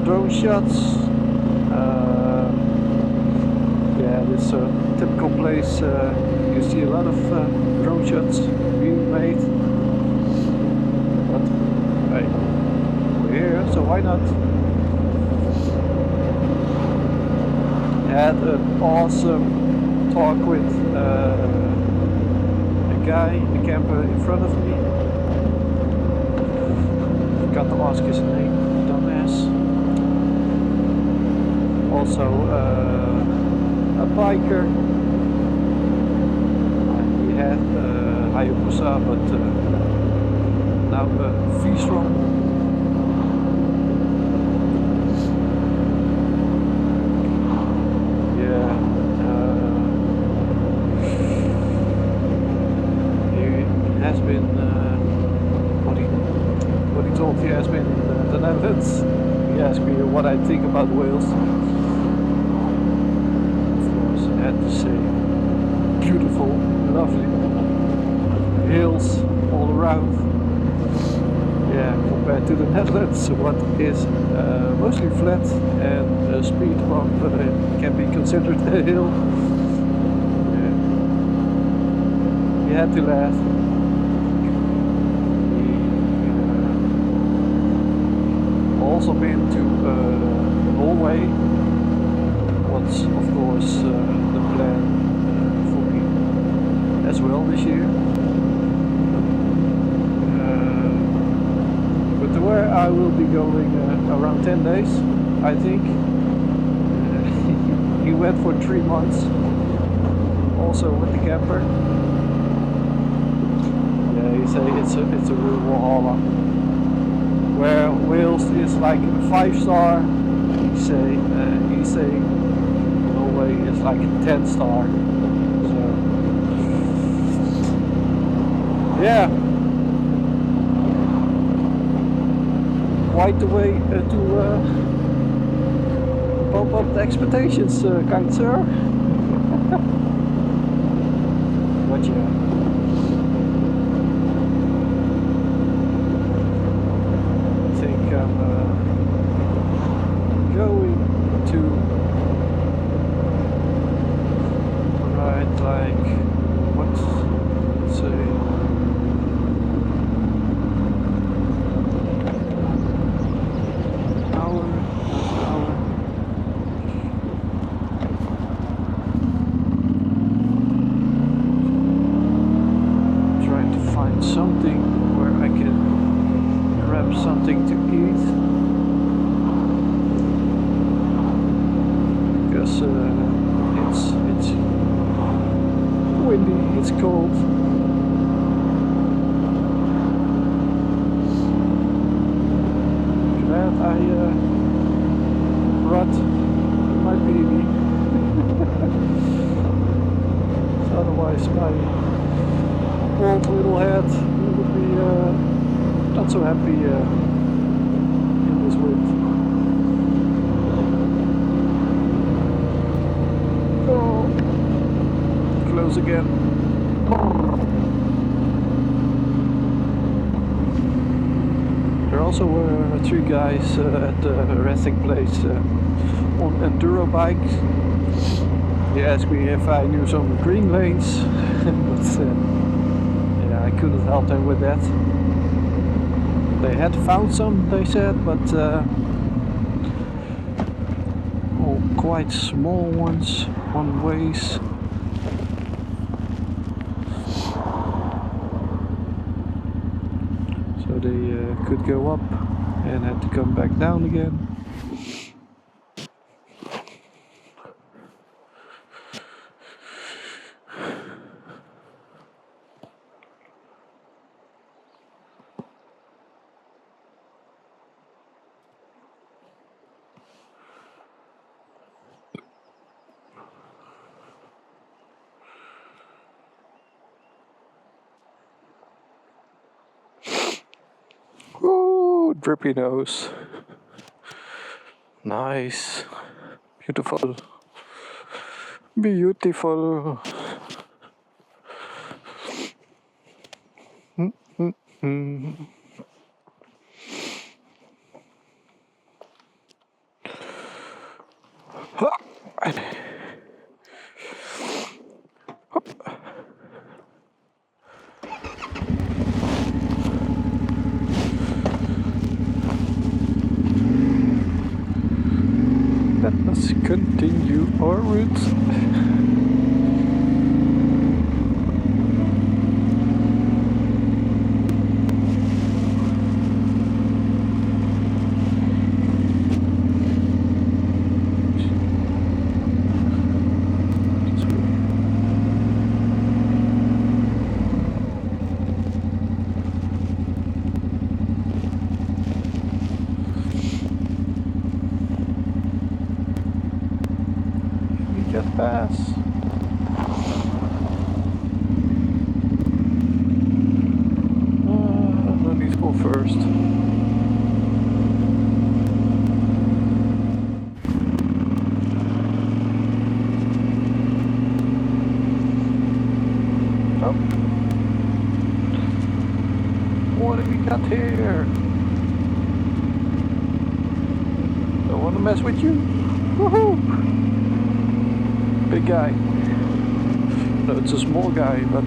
drone shots. Yeah, this typical place. You see a lot of drone shots being made. But hey, we're here, so why not? Had an awesome talk with a guy, a camper in front of me. Forgot to ask his name, dumbass. Also a biker. He had Hayabusa, but now a V-Strom. Has been what he told me has been in the Netherlands. He asked me what I think about Wales. Of course, I had to say beautiful, lovely hills all around. Yeah, compared to the Netherlands, what is mostly flat and a speed bump can be considered a hill. Yeah. We had to laugh. Also been to Norway. What's of course the plan for me as well this year. But to where I will be going around 10 days, I think. He went for 3 months, also with the camper. Yeah, he say it's a real Valhalla. Where Wales is like a 5-star, he's saying Norway is like a 10-star. So yeah, quite the way to pump up the expectations, kind sir. But yeah. Going to ride like let's say hour. Trying to find something where I can grab something to eat. It's windy, it's cold. Glad I brought my baby. Otherwise my old little head would be not so happy in this wind. Close again. There also were 3 guys at the resting place on enduro bikes. He asked me if I knew some green lanes, but yeah, I couldn't help them with that. They had found some, they said, but all quite small ones, one ways. So they could go up and had to come back down again. Ooh, drippy nose. Nice. Beautiful. Beautiful. Let us continue our route. Just pass. No need to go first. Oh. What have we got here? Don't want to mess with you. Woohoo! Big guy. No, it's a small guy, but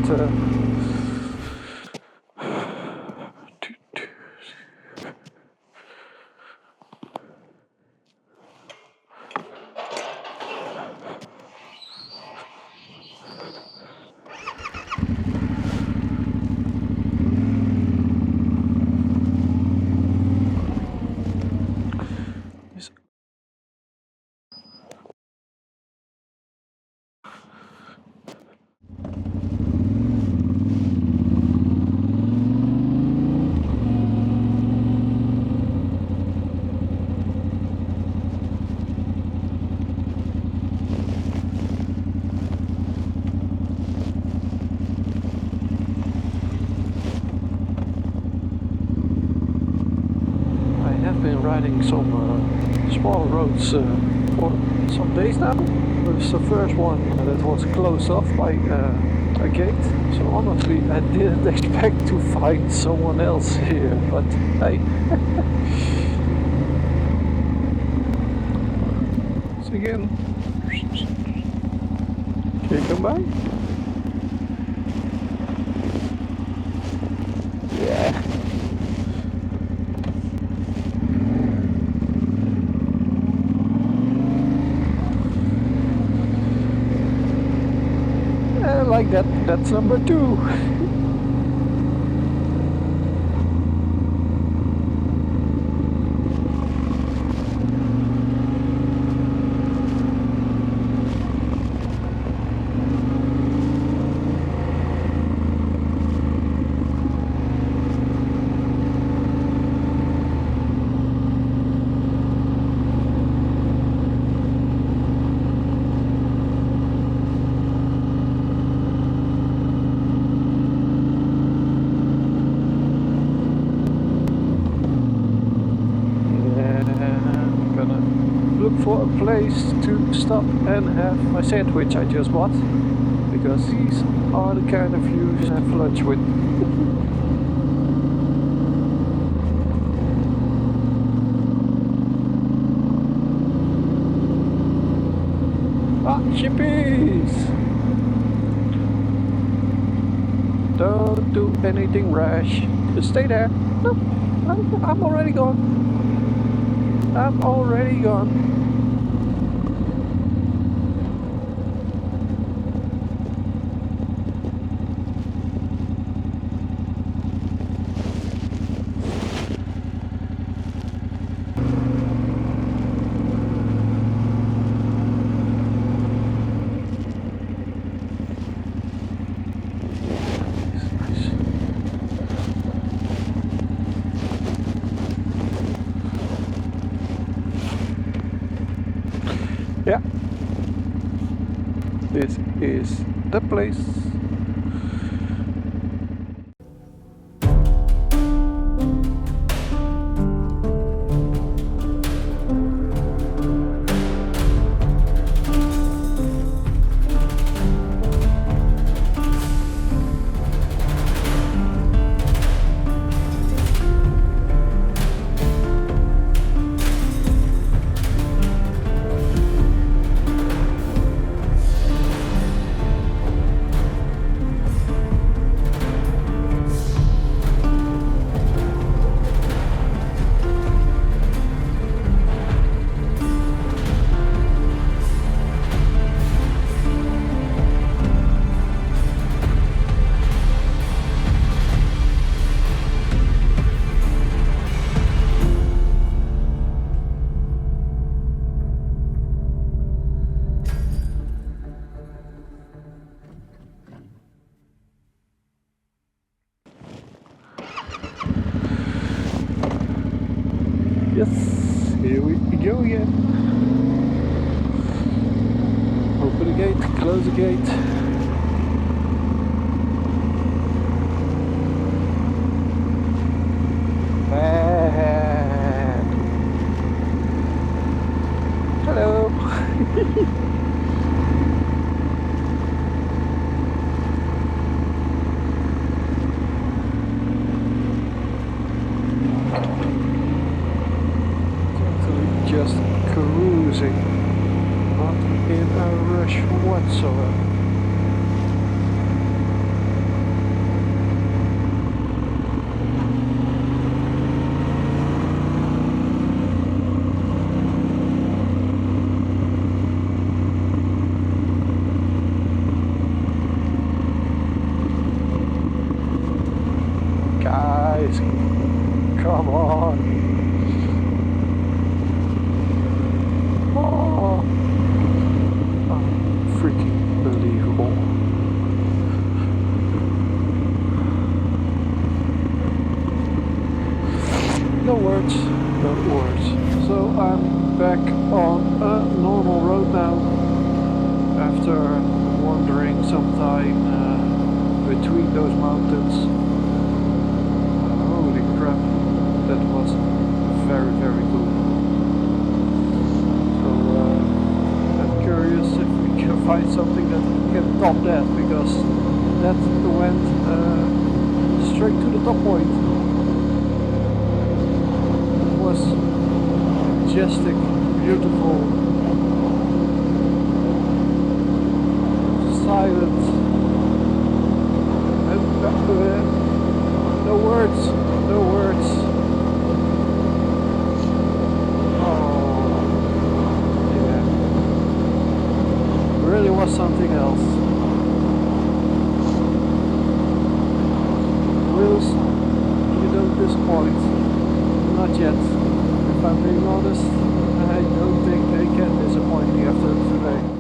riding some small roads for some days now. There's the first one that was closed off by a gate, so honestly I didn't expect to find someone else here, but hey. So again, can you come by? Yeah. Like that's number 2. For a place to stop and have my sandwich I just bought, because these are the kind of views I have lunch with. Ah, chippies! Don't do anything rash. Just stay there. No, I'm already gone. I'm already gone. Yeah, this is the place. Oh yeah. Open the gate, close the gate. Man. Hello. Just cruising, not in a rush whatsoever. Guys, come on. Oh, freaking believable. No words, no words. So I'm back on a normal road now after wandering some time between those mountains. Holy crap, that was very, very cool. I'm curious if we can find something that can top that, because that went straight to the top point. It was majestic, beautiful, silent, and no words, no words. Really was something else. Wheels, you don't disappoint. Not yet. If I'm being honest, I don't think they can disappoint me after today.